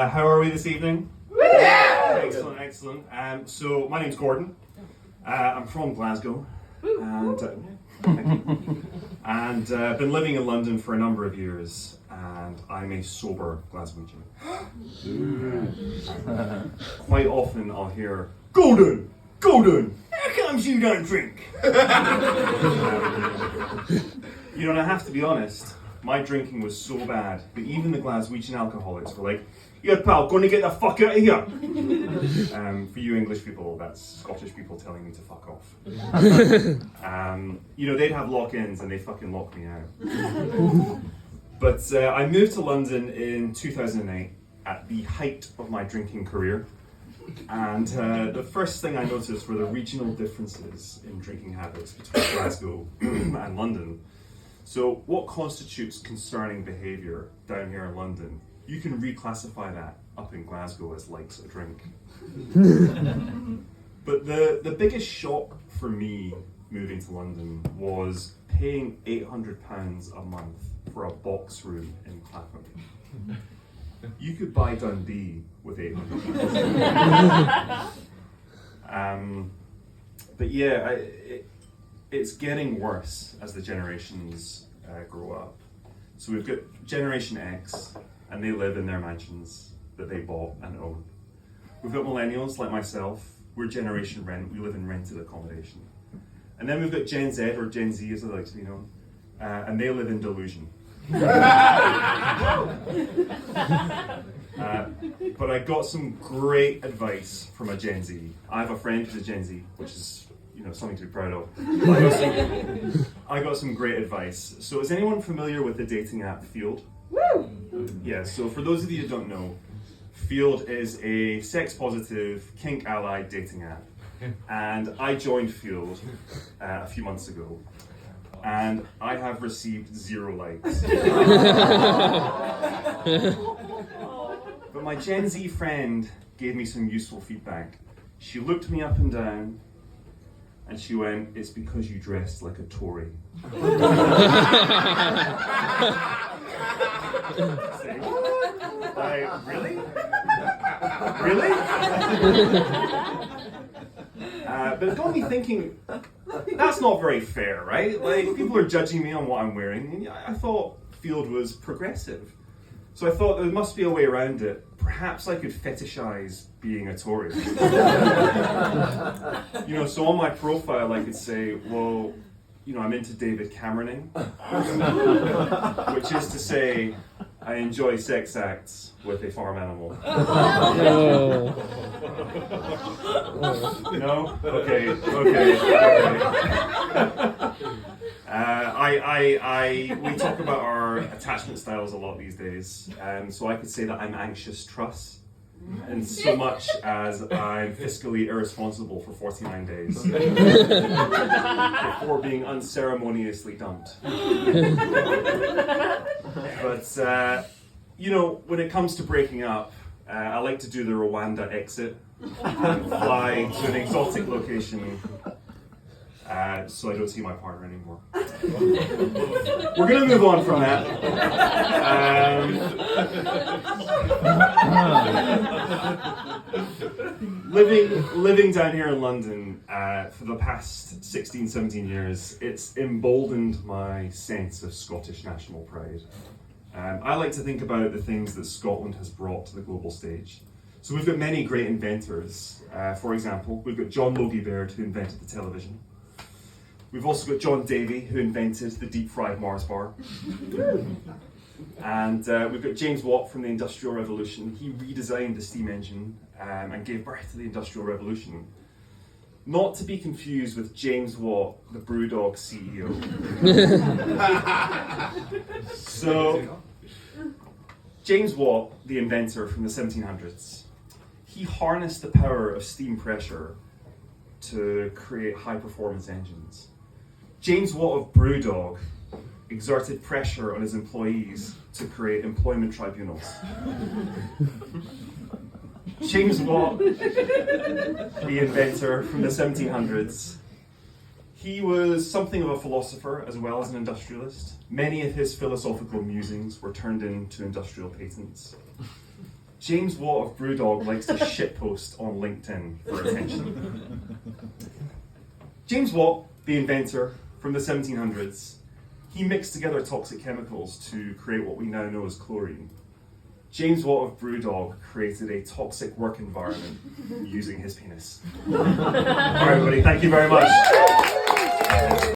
How are we this evening? Yeah! Excellent, excellent. So my name's Gordon. I'm from Glasgow, and been living in London for a number of years, and I'm a sober Glaswegian. Quite often I'll hear, Gordon, how comes you don't drink? And I have to be honest, my drinking was so bad that even the Glaswegian alcoholics were like, "Yeah, pal, gonna get the fuck out of here." For you English people, that's Scottish people telling me to fuck off. They'd have lock-ins and they fucking lock me out. But I moved to London in 2008 at the height of my drinking career. And the first thing I noticed were the regional differences in drinking habits between Glasgow and London. So what constitutes concerning behaviour down here in London, you can reclassify that up in Glasgow as likes a drink. But the biggest shock for me moving to London was paying £800 a month for a box room in Clapham. You could buy Dundee with £800. But yeah, it's getting worse as the generations grow up. So we've got Generation X, and they live in their mansions that they bought and own. We've got millennials like myself, we're Generation Rent, we live in rented accommodation. And then we've got Gen Z, or Gen Z as they like to be known, and they live in delusion. But I got some great advice from a Gen Z. I have a friend who's a Gen Z, which is something to be proud of. I got some great advice. So is anyone familiar with the dating app Field? Woo! Yeah, so for those of you who don't know, Field is a sex-positive, kink-allied dating app. And I joined Field a few months ago. And I have received 0 likes. But my Gen Z friend gave me some useful feedback. She looked me up and down, and she went, "It's because you dressed like a Tory." Like, really? Really? But it got me thinking, that's not very fair, right? Like, people are judging me on what I'm wearing, and I thought Field was progressive. So I thought there must be a way around it. Perhaps I could fetishize being a Tory. So on my profile I could say, well, I'm into David Cameroning, which is to say, I enjoy sex acts with a farm animal. No? Okay. We talk about our attachment styles a lot these days, so I could say that I'm anxious truss, in so much as I'm fiscally irresponsible for 49 days before being unceremoniously dumped. But when it comes to breaking up, I like to do the Rwanda exit and fly to an exotic location so I don't see my partner anymore. We're going to move on from that. Living down here in London for the past 16, 17 years, it's emboldened my sense of Scottish national pride. I like to think about the things that Scotland has brought to the global stage. So we've got many great inventors. For example, we've got John Logie Baird, who invented the television. We've also got John Davy, who invented the deep-fried Mars bar. And we've got James Watt from the Industrial Revolution. He redesigned the steam engine and gave birth to the Industrial Revolution. Not to be confused with James Watt, the Brewdog CEO. So, James Watt, the inventor from the 1700s, he harnessed the power of steam pressure to create high-performance engines. James Watt of Brewdog exerted pressure on his employees to create employment tribunals. James Watt, the inventor from the 1700s, he was something of a philosopher as well as an industrialist. Many of his philosophical musings were turned into industrial patents. James Watt of Brewdog likes to shitpost on LinkedIn for attention. James Watt, the inventor from the 1700s, he mixed together toxic chemicals to create what we now know as chlorine. James Watt of Brewdog created a toxic work environment using his penis. All right, everybody, thank you very much.